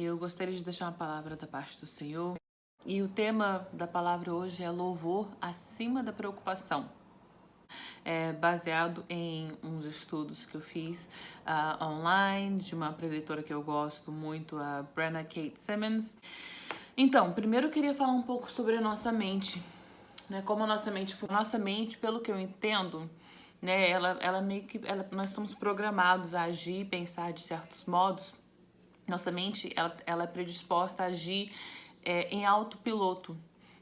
Eu gostaria de deixar uma palavra da parte do Senhor. E o tema da palavra hoje é louvor acima da preocupação. É baseado em uns estudos que eu fiz online, de uma preletora que eu gosto muito, a Brenna Kate Simmons. Então, primeiro eu queria falar um pouco sobre a nossa mente, né? Como a nossa mente, pelo que eu entendo, né? Nós somos programados a agir e pensar de certos modos. Nossa mente, ela é predisposta a agir em autopiloto.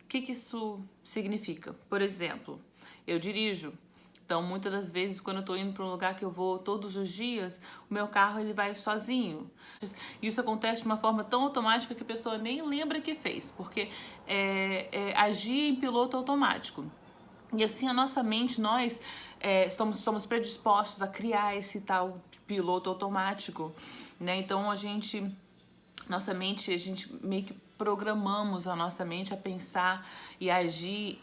O que isso significa? Por exemplo, eu dirijo. Então, muitas das vezes, quando eu estou indo para um lugar que eu vou todos os dias, o meu carro ele vai sozinho. Isso acontece de uma forma tão automática que a pessoa nem lembra que fez, porque agir em piloto automático. E assim, a nossa mente, nós somos predispostos a criar esse tal piloto automático, né? Então, nossa mente, a gente meio que programamos a nossa mente a pensar e agir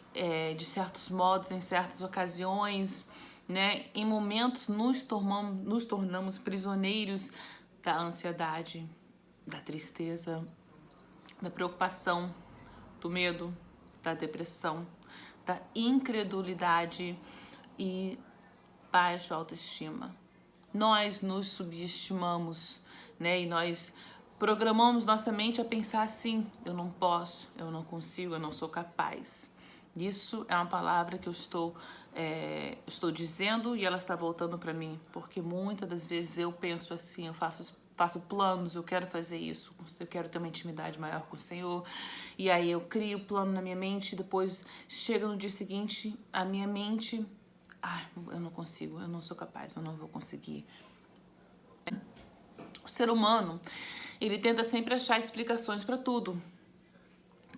de certos modos, em certas ocasiões, né? Em momentos nos tornamos prisioneiros da ansiedade, da tristeza, da preocupação, do medo, da depressão, da incredulidade e baixa autoestima. Nós nos subestimamos, né? E nós programamos nossa mente a pensar assim: eu não posso, eu não consigo, eu não sou capaz. Isso é uma palavra que eu estou dizendo e ela está voltando para mim, porque muitas das vezes eu penso assim, eu faço planos, eu quero fazer isso, eu quero ter uma intimidade maior com o Senhor, e aí eu crio o plano na minha mente, e depois chega no dia seguinte, a minha mente, eu não consigo, eu não sou capaz, eu não vou conseguir. O ser humano, ele tenta sempre achar explicações para tudo.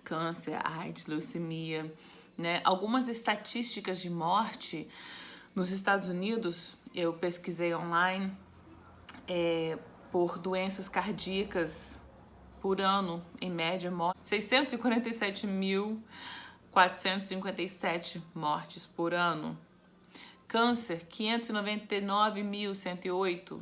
Câncer, AIDS, leucemia, né? Algumas estatísticas de morte nos Estados Unidos, eu pesquisei online, por doenças cardíacas por ano, em média, 647.457 mortes por ano. Câncer, 599.108.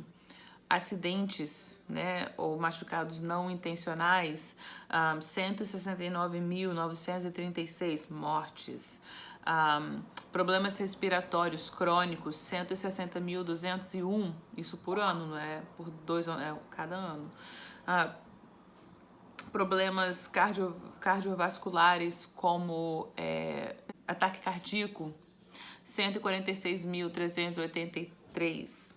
Acidentes, né, ou machucados não intencionais, 169.936 mortes. Problemas respiratórios crônicos, 160.201, isso por ano, não é por 2 anos, é cada ano. Problemas cardiovasculares, como ataque cardíaco, 146.383.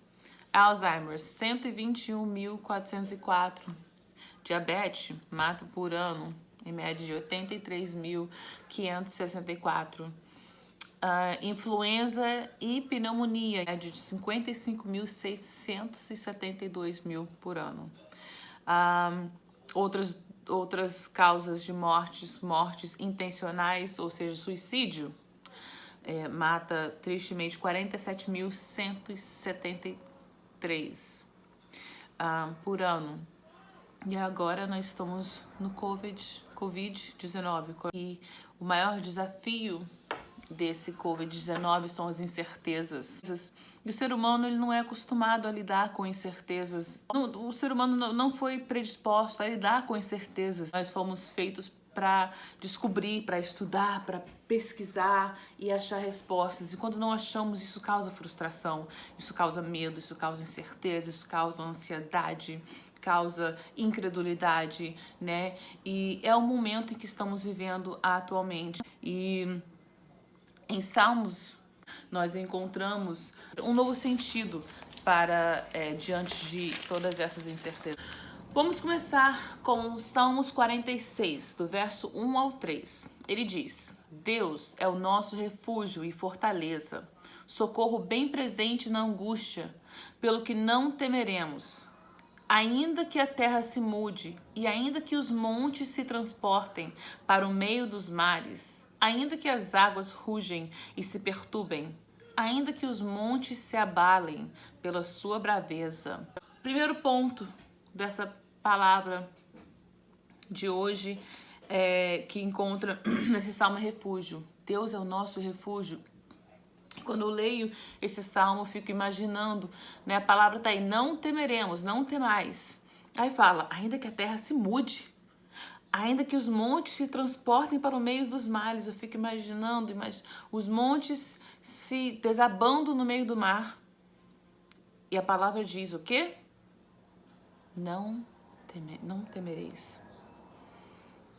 Alzheimer, 121.404. Diabetes mata por ano, em média de 83.564. Influenza e pneumonia, média de 55.672 por ano. Outras causas de mortes intencionais, ou seja, suicídio, mata tristemente 47.173 por ano. E agora nós estamos no Covid-19. E o maior desafio desse Covid-19 são as incertezas. E o ser humano, ele não é acostumado a lidar com incertezas. O ser humano não foi predisposto a lidar com incertezas. Nós fomos feitos para descobrir, para estudar, para pesquisar e achar respostas. E quando não achamos, isso causa frustração, isso causa medo, isso causa incerteza, isso causa ansiedade, causa incredulidade, né? E é o momento em que estamos vivendo atualmente. E em Salmos, nós encontramos um novo sentido para diante de todas essas incertezas. Vamos começar com Salmos 46, do verso 1 ao 3. Ele diz: Deus é o nosso refúgio e fortaleza, socorro bem presente na angústia, pelo que não temeremos. Ainda que a terra se mude, e ainda que os montes se transportem para o meio dos mares, ainda que as águas rugem e se perturbem, ainda que os montes se abalem pela sua braveza. Primeiro ponto dessa palavra de hoje que encontra nesse salmo refúgio. Deus é o nosso refúgio. Quando eu leio esse salmo, eu fico imaginando, né? A palavra está aí: não temeremos, não temais. Aí fala, ainda que a terra se mude, ainda que os montes se transportem para o meio dos mares. Eu fico imaginando os montes se desabando no meio do mar. E a palavra diz o quê? Não temereis,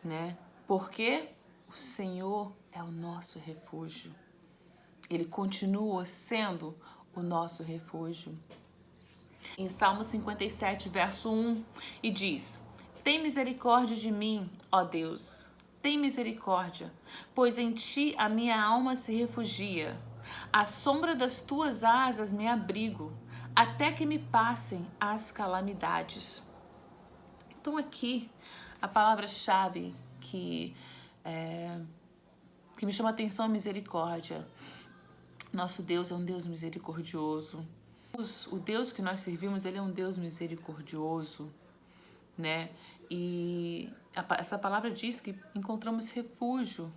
né? Porque o Senhor é o nosso refúgio. Ele continua sendo o nosso refúgio. Em Salmo 57, verso 1, e diz: tem misericórdia de mim, ó Deus, tem misericórdia, pois em ti a minha alma se refugia. À sombra das tuas asas me abrigo, até que me passem as calamidades. Então aqui, a palavra-chave que me chama a atenção é misericórdia. Nosso Deus é um Deus misericordioso. O Deus que nós servimos, ele é um Deus misericordioso, né? E essa palavra diz que encontramos refúgio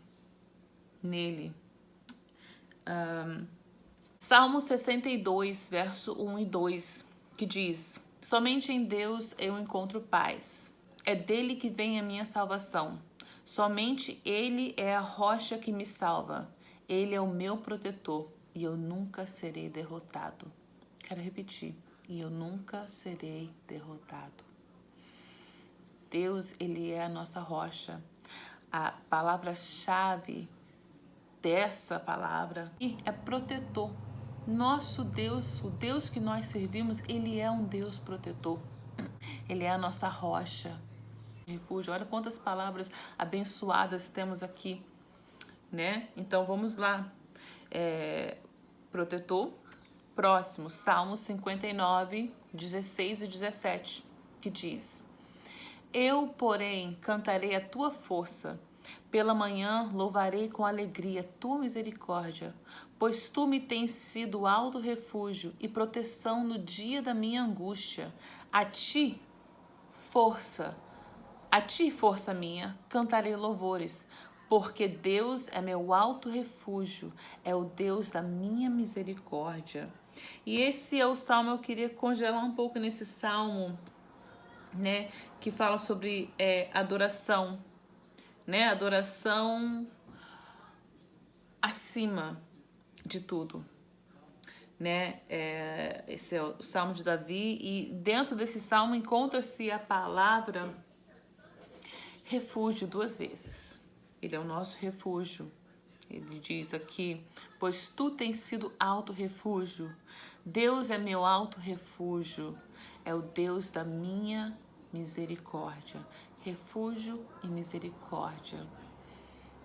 nele. Salmo 62, verso 1 e 2, que diz: somente em Deus eu encontro paz. É dele que vem a minha salvação. Somente ele é a rocha que me salva. Ele é o meu protetor e eu nunca serei derrotado. Quero repetir. E eu nunca serei derrotado. Deus, ele é a nossa rocha. A palavra-chave dessa palavra é protetor. Nosso Deus, o Deus que nós servimos, ele é um Deus protetor. Ele é a nossa rocha, refúgio. Olha quantas palavras abençoadas temos aqui, né? Então vamos lá. Protetor. Próximo, Salmo 59, 16 e 17, que diz: eu, porém, cantarei a tua força. Pela manhã louvarei com alegria tua misericórdia, pois tu me tens sido alto refúgio e proteção no dia da minha angústia. A ti, força minha, cantarei louvores, porque Deus é meu alto refúgio, é o Deus da minha misericórdia. E esse é o salmo, eu queria congelar um pouco nesse salmo, né, que fala sobre adoração, né, adoração acima de tudo, né, esse é o Salmo de Davi, e dentro desse salmo encontra-se a palavra refúgio 2 vezes. Ele é o nosso refúgio. Ele diz aqui: pois tu tens sido alto refúgio. Deus é meu alto refúgio. É o Deus da minha misericórdia. Refúgio e misericórdia.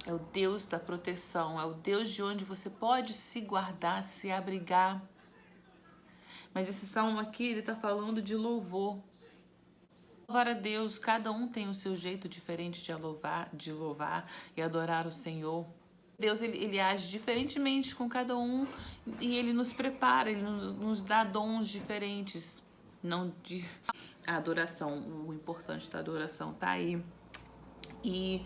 É o Deus da proteção. É o Deus de onde você pode se guardar, se abrigar. Mas esse salmo aqui, ele está falando de louvor. Louvar a Deus, cada um tem o seu jeito diferente de louvar e adorar o Senhor. Deus, ele age diferentemente com cada um e ele nos prepara, ele nos dá dons diferentes. Não de a adoração, o importante da adoração tá aí. E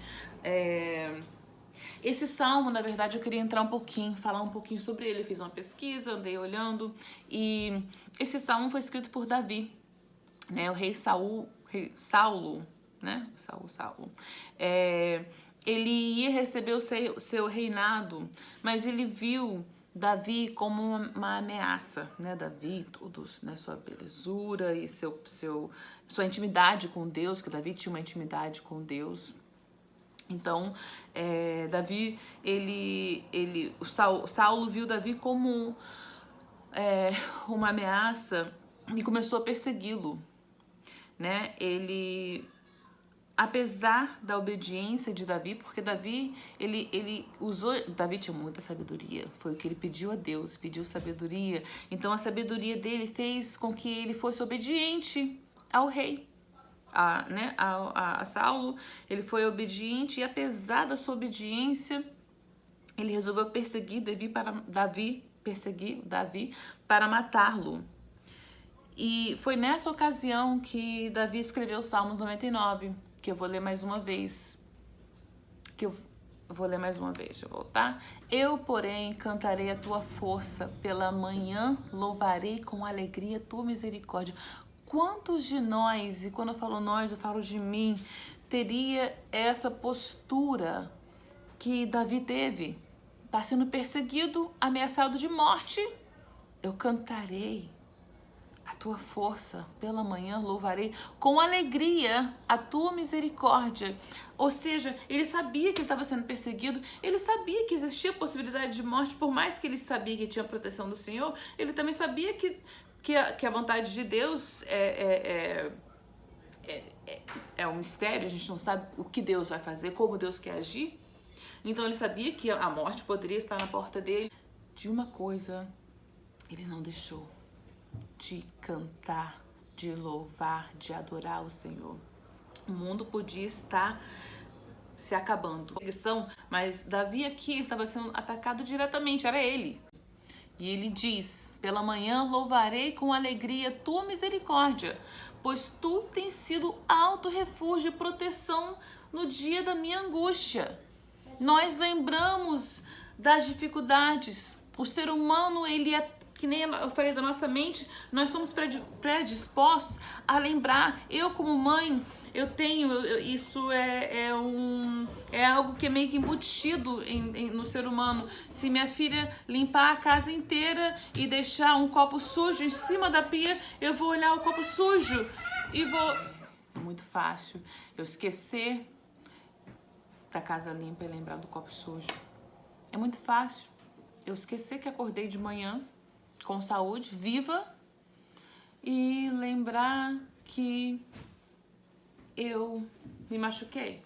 esse salmo, na verdade, eu queria entrar um pouquinho, falar um pouquinho sobre ele. Eu fiz uma pesquisa, andei olhando, e esse salmo foi escrito por Davi, né? O rei Saulo, né? Saulo. Ele ia receber o seu reinado, mas ele viu Davi como uma ameaça, né? Davi, todos, né? Sua belezura e sua intimidade com Deus, que Davi tinha uma intimidade com Deus. Então, Davi, Saulo viu Davi como uma ameaça e começou a persegui-lo, né? Apesar da obediência de Davi, porque Davi tinha muita sabedoria, foi o que ele pediu a Deus, pediu sabedoria, então a sabedoria dele fez com que ele fosse obediente ao rei, a Saulo. Ele foi obediente e apesar da sua obediência, ele resolveu perseguir Davi para matá-lo. E foi nessa ocasião que Davi escreveu o Salmos 99, que eu vou ler mais uma vez. Deixa eu voltar. Eu, porém, cantarei a tua força, pela manhã louvarei com alegria a tua misericórdia. quantos de nós, e quando eu falo nós, eu falo de mim, teria essa postura que Davi teve? Está sendo perseguido, ameaçado de morte. Eu cantarei a tua força, pela manhã louvarei com alegria a tua misericórdia. Ou seja, ele sabia que ele estava sendo perseguido, ele sabia que existia possibilidade de morte, por mais que ele sabia que tinha a proteção do Senhor, ele também sabia que a vontade de Deus é um mistério, a gente não sabe o que Deus vai fazer, como Deus quer agir. Então ele sabia que a morte poderia estar na porta dele. De uma coisa, ele não deixou: de cantar, de louvar, de adorar o Senhor. O mundo podia estar se acabando, mas Davi aqui estava sendo atacado diretamente, era ele. E ele diz: pela manhã louvarei com alegria tua misericórdia, pois tu tens sido alto refúgio e proteção no dia da minha angústia. Nós lembramos das dificuldades. O ser humano, ele é, que nem eu falei da nossa mente, nós somos predispostos a lembrar. Eu, como mãe, eu tenho, isso é algo que é meio que embutido no ser humano. Se minha filha limpar a casa inteira e deixar um copo sujo em cima da pia, eu vou olhar o copo sujo e vou... Muito fácil eu esquecer da casa limpa e lembrar do copo sujo. É muito fácil eu esquecer que acordei de manhã com saúde, viva, e lembrar que eu me machuquei,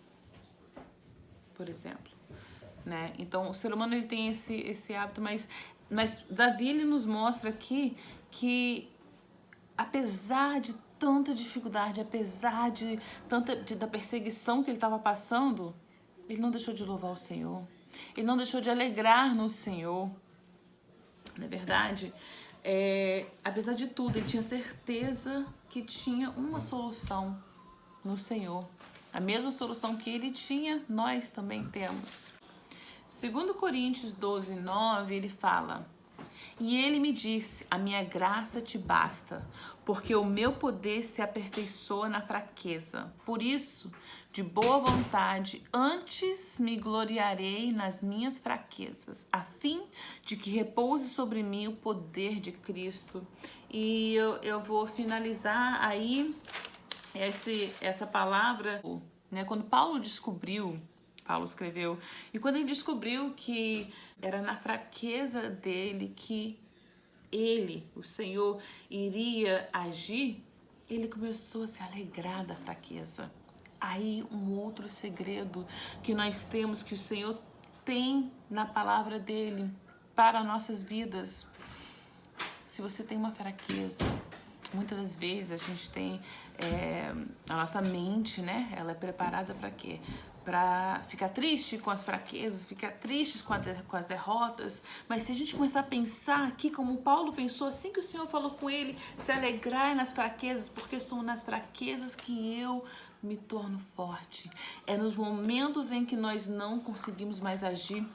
por exemplo, né? Então, o ser humano, ele tem esse hábito, mas Davi, ele nos mostra aqui que, apesar de tanta dificuldade, apesar de da perseguição que ele estava passando, ele não deixou de louvar o Senhor, ele não deixou de alegrar no Senhor. Na verdade, apesar de tudo, ele tinha certeza que tinha uma solução no Senhor. A mesma solução que ele tinha, nós também temos. 2 Coríntios 12, 9, ele fala: e ele me disse, a minha graça te basta, porque o meu poder se aperfeiçoa na fraqueza. Por isso, de boa vontade, antes me gloriarei nas minhas fraquezas, a fim de que repouse sobre mim o poder de Cristo. E eu vou finalizar aí essa palavra, né? Quando Paulo escreveu, e quando ele descobriu que era na fraqueza dele que ele, o Senhor, iria agir, ele começou a se alegrar da fraqueza. Aí um outro segredo que nós temos, que o Senhor tem na palavra dele para nossas vidas. Se você tem uma fraqueza, muitas das vezes a gente tem a nossa mente, né? Ela é preparada para quê? Para ficar triste com as fraquezas, ficar tristes com as derrotas. Mas se a gente começar a pensar aqui como Paulo pensou, assim que o Senhor falou com ele, se alegrar nas fraquezas, porque são nas fraquezas que eu me torno forte. É nos momentos em que nós não conseguimos mais agir,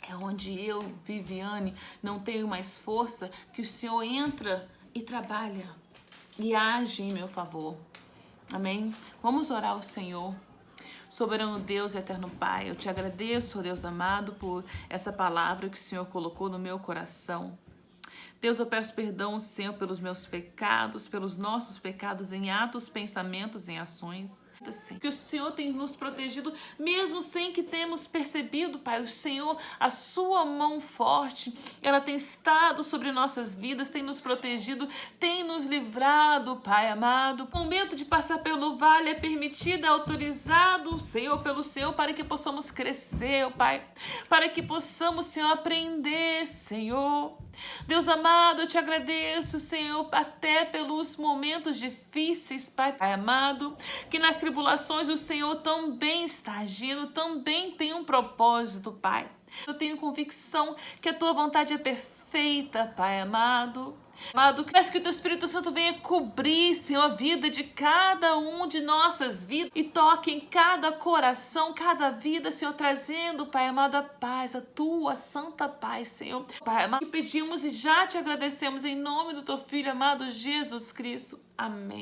é onde eu, Viviane, não tenho mais força, que o Senhor entra e trabalha e age em meu favor. Amém? Vamos orar ao Senhor. Soberano Deus e eterno Pai, eu te agradeço, Deus amado, por essa palavra que o Senhor colocou no meu coração. Deus, eu peço perdão, Senhor, pelos meus pecados, pelos nossos pecados em atos, pensamentos, em ações. Que o Senhor tem nos protegido, mesmo sem que tenhamos percebido, Pai. O Senhor, a sua mão forte, ela tem estado sobre nossas vidas, tem nos protegido, tem nos livrado, Pai amado. O momento de passar pelo vale é permitido, é autorizado, Senhor, pelo Senhor, para que possamos crescer, Pai, para que possamos, Senhor, aprender, Senhor. Deus amado, eu te agradeço, Senhor, até pelos momentos difíceis, Pai amado, que nas tribulações o Senhor também está agindo, também tem um propósito, Pai. Eu tenho convicção que a tua vontade é perfeita, Pai amado. Amado, peço que o teu Espírito Santo venha cobrir, Senhor, a vida de cada um de nossas vidas e toque em cada coração, cada vida, Senhor, trazendo, Pai amado, a paz, a tua santa paz, Senhor. Pai amado, pedimos e já te agradecemos em nome do teu Filho amado Jesus Cristo. Amém.